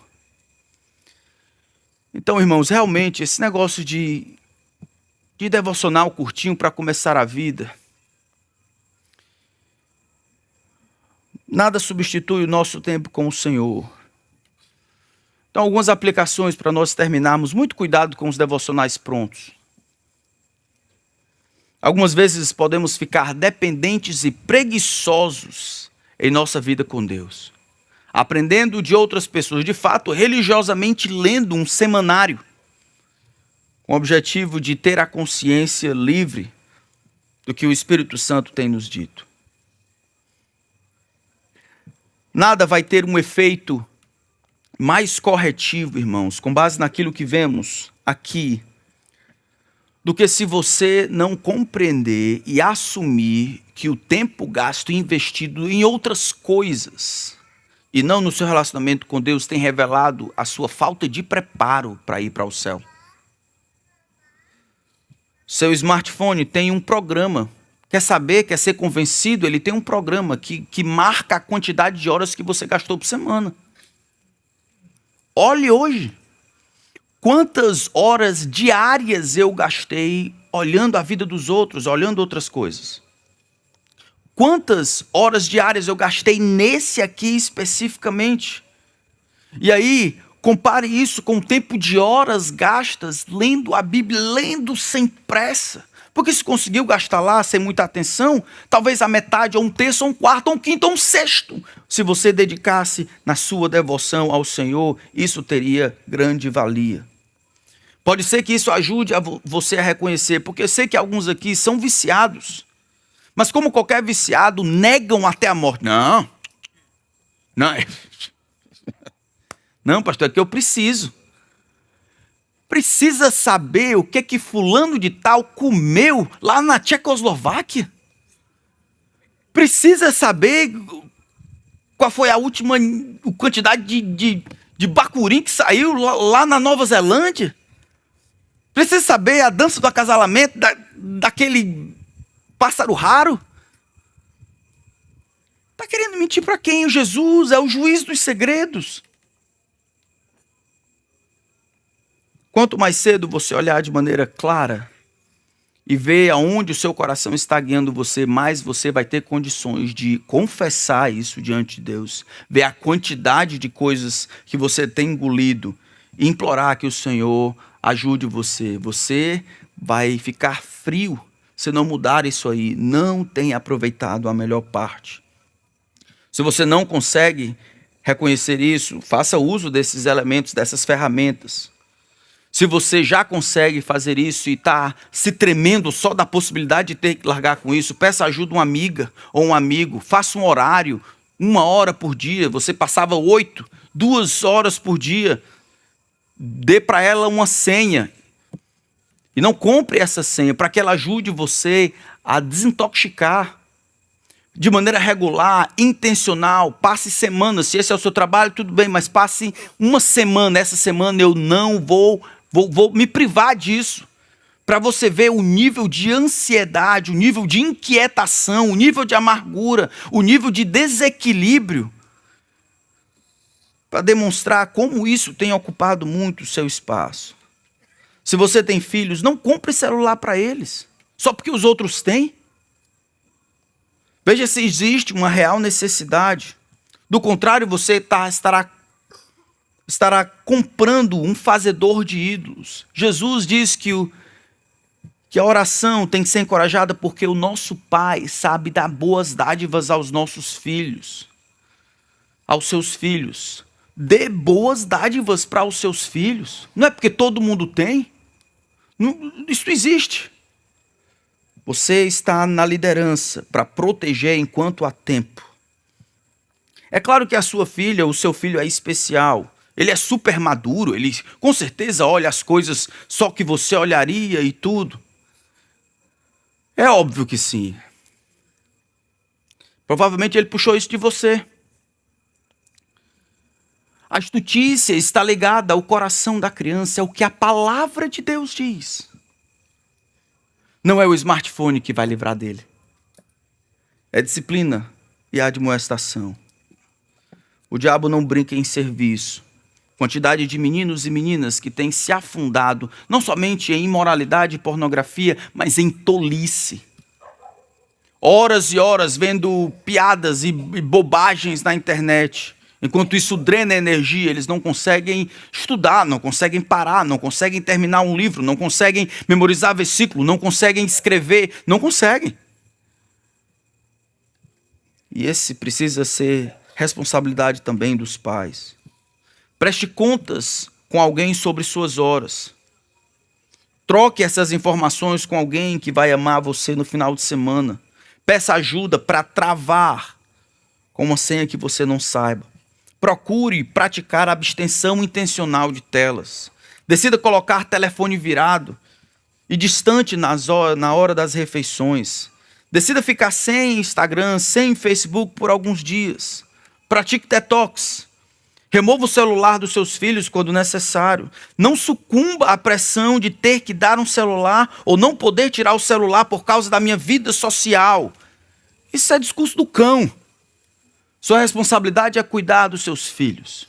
Então, irmãos, realmente, esse negócio de devocional curtinho para começar a vida, nada substitui o nosso tempo com o Senhor. Então, algumas aplicações para nós terminarmos. Muito cuidado com os devocionais prontos. Algumas vezes podemos ficar dependentes e preguiçosos em nossa vida com Deus. Aprendendo de outras pessoas, de fato, religiosamente lendo um semanário, com o objetivo de ter a consciência livre do que o Espírito Santo tem nos dito. Nada vai ter um efeito mais corretivo, irmãos, com base naquilo que vemos aqui, do que se você não compreender e assumir que o tempo gasto e investido em outras coisas e não no seu relacionamento com Deus tem revelado a sua falta de preparo para ir para o céu. Seu smartphone tem um programa. Quer saber, quer ser convencido? Ele tem um programa que marca a quantidade de horas que você gastou por semana. Olhe hoje. Quantas horas diárias eu gastei olhando a vida dos outros, olhando outras coisas? Quantas horas diárias eu gastei nesse aqui especificamente? E aí, compare isso com o tempo de horas gastas lendo a Bíblia, lendo sem pressa. Porque se conseguiu gastar lá sem muita atenção, talvez a metade, ou um terço, ou um quarto, ou um quinto, ou um sexto. Se você dedicasse na sua devoção ao Senhor, isso teria grande valia. Pode ser que isso ajude você a reconhecer, porque eu sei que alguns aqui são viciados. Mas como qualquer viciado, negam até a morte. Não, não, pastor, é que eu preciso. Precisa saber o que fulano de tal comeu lá na Tchecoslováquia? Precisa saber qual foi a última quantidade de bacurim que saiu lá na Nova Zelândia? Precisa saber a dança do acasalamento daquele pássaro raro? Está querendo mentir para quem? O Jesus é o juiz dos segredos. Quanto mais cedo você olhar de maneira clara e ver aonde o seu coração está guiando você, mais você vai ter condições de confessar isso diante de Deus, ver a quantidade de coisas que você tem engolido e implorar que o Senhor ajude você. Você vai ficar frio se não mudar isso aí. Não tem aproveitado a melhor parte. Se você não consegue reconhecer isso, faça uso desses elementos, dessas ferramentas. Se você já consegue fazer isso e está se tremendo só da possibilidade de ter que largar com isso, peça ajuda a uma amiga ou um amigo, faça um horário, 1 hora por dia, você passava 8, 2 horas por dia, dê para ela uma senha. E não compre essa senha para que ela ajude você a desintoxicar de maneira regular, intencional. Passe semanas, se esse é o seu trabalho, tudo bem, mas passe uma semana. Essa semana eu não vou me privar disso, para você ver o nível de ansiedade, o nível de inquietação, o nível de amargura, o nível de desequilíbrio, para demonstrar como isso tem ocupado muito o seu espaço. Se você tem filhos, não compre celular para eles, só porque os outros têm. Veja se existe uma real necessidade. Do contrário, você estará comprando um fazedor de ídolos. Jesus diz que a oração tem que ser encorajada porque o nosso Pai sabe dar boas dádivas aos nossos filhos, aos seus filhos. Dê boas dádivas para os seus filhos. Não é porque todo mundo tem. Isso existe. Você está na liderança para proteger enquanto há tempo. É claro que a sua filha, o seu filho é especial. Ele é super maduro, ele com certeza olha as coisas só que você olharia e tudo. É óbvio que sim. Provavelmente ele puxou isso de você. A estutícia está ligada ao coração da criança, é o que a palavra de Deus diz. Não é o smartphone que vai livrar dele. É disciplina e admoestação. O diabo não brinca em serviço. Quantidade de meninos e meninas que têm se afundado, não somente em imoralidade e pornografia, mas em tolice. Horas e horas vendo piadas e bobagens na internet. Enquanto isso drena energia, eles não conseguem estudar, não conseguem parar, não conseguem terminar um livro, não conseguem memorizar versículo, não conseguem escrever, não conseguem. E esse precisa ser responsabilidade também dos pais. Preste contas com alguém sobre suas horas. Troque essas informações com alguém que vai amar você no final de semana. Peça ajuda para travar com uma senha que você não saiba. Procure praticar a abstenção intencional de telas. Decida colocar telefone virado e distante na hora das refeições. Decida ficar sem Instagram, sem Facebook por alguns dias. Pratique detox. Remova o celular dos seus filhos quando necessário. Não sucumba à pressão de ter que dar um celular ou não poder tirar o celular por causa da minha vida social. Isso é discurso do cão. Sua responsabilidade é cuidar dos seus filhos.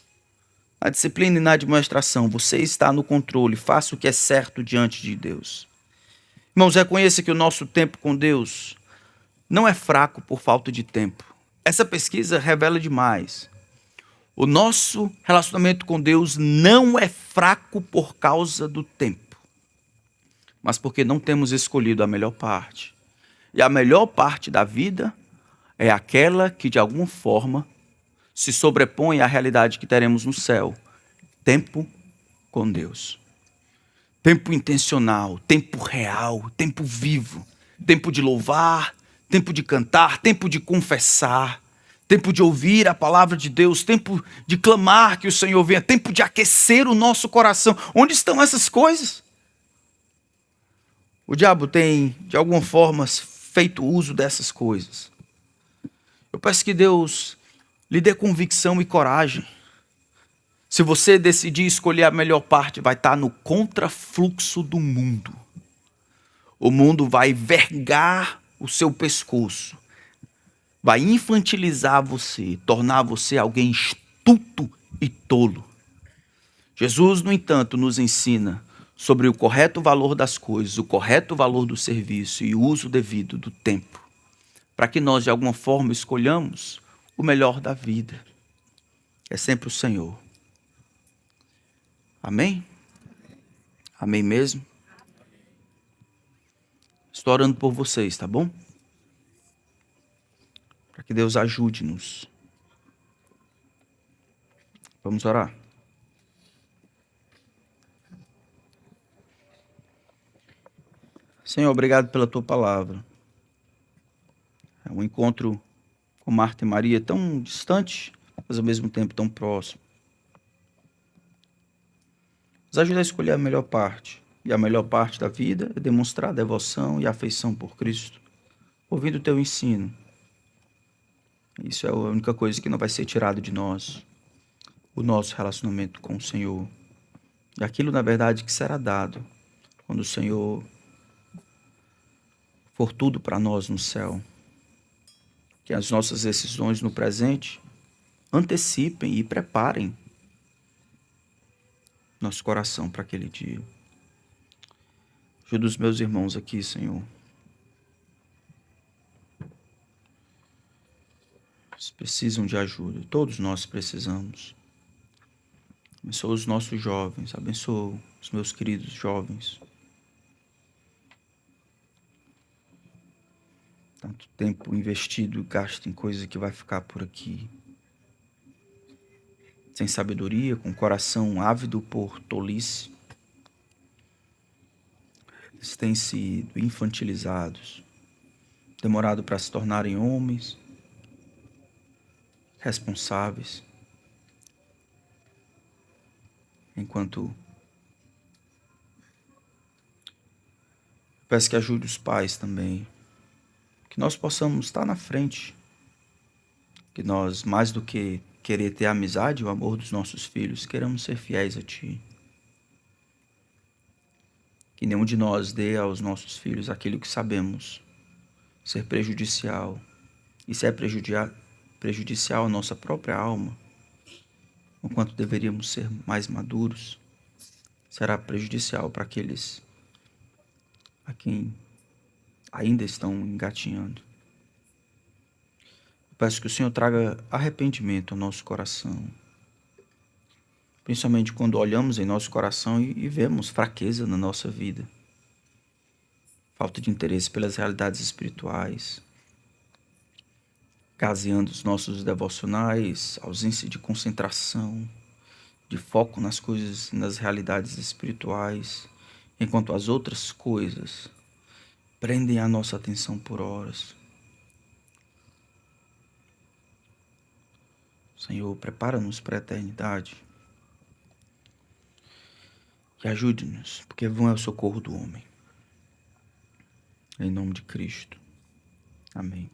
Na disciplina e na admoestação, você está no controle. Faça o que é certo diante de Deus. Irmãos, reconheça que o nosso tempo com Deus não é fraco por falta de tempo. Essa pesquisa revela demais. O nosso relacionamento com Deus não é fraco por causa do tempo. mas porque não temos escolhido a melhor parte. E a melhor parte da vida é aquela que, de alguma forma, se sobrepõe à realidade que teremos no céu. Tempo com Deus. Tempo intencional, tempo real, tempo vivo. Tempo de louvar, tempo de cantar, tempo de confessar, tempo de ouvir a palavra de Deus, tempo de clamar que o Senhor venha, tempo de aquecer o nosso coração. Onde estão essas coisas? O diabo tem, de alguma forma, feito uso dessas coisas. Eu peço que Deus lhe dê convicção e coragem. Se você decidir escolher a melhor parte, vai estar no contrafluxo do mundo. O mundo vai vergar o seu pescoço, vai infantilizar você, tornar você alguém estulto e tolo. Jesus, no entanto, nos ensina sobre o correto valor das coisas, o correto valor do serviço e o uso devido do tempo, para que nós, de alguma forma, escolhamos o melhor da vida. É sempre o Senhor. Amém? Amém mesmo? Estou orando por vocês, tá bom? Para que Deus ajude-nos. Vamos orar. Senhor, obrigado pela tua palavra. É um encontro com Marta e Maria tão distante, mas ao mesmo tempo tão próximo. Nos ajuda a escolher a melhor parte. E a melhor parte da vida é demonstrar a devoção e a afeição por Cristo, ouvindo o teu ensino. Isso é a única coisa que não vai ser tirado de nós. O nosso relacionamento com o Senhor. E aquilo, na verdade, que será dado quando o Senhor for tudo para nós no céu. Que as nossas decisões no presente antecipem e preparem nosso coração para aquele dia. Ajuda os meus irmãos aqui, Senhor. Eles precisam de ajuda. Todos nós precisamos. Abençoa os nossos jovens. Abençoa os meus queridos jovens. Tanto tempo investido e gasto em coisa que vai ficar por aqui. Sem sabedoria, com coração ávido por tolice. Eles têm sido infantilizados, demorado para se tornarem homens responsáveis, enquanto peço que ajude os pais também, que nós possamos estar na frente, que nós, mais do que querer ter a amizade e o amor dos nossos filhos, queremos ser fiéis a Ti. Que nenhum de nós dê aos nossos filhos aquilo que sabemos ser prejudicial. E se é prejudicial à nossa própria alma, enquanto deveríamos ser mais maduros, será prejudicial para aqueles a quem ainda estão engatinhando. Eu peço que o Senhor traga arrependimento ao nosso coração, principalmente quando olhamos em nosso coração e vemos fraqueza na nossa vida, falta de interesse pelas realidades espirituais, caseando os nossos devocionais, ausência de concentração, de foco nas coisas, nas realidades espirituais, enquanto as outras coisas prendem a nossa atenção por horas. Senhor, prepara-nos para a eternidade e ajude-nos, porque vão é o socorro do homem. Em nome de Cristo. Amém.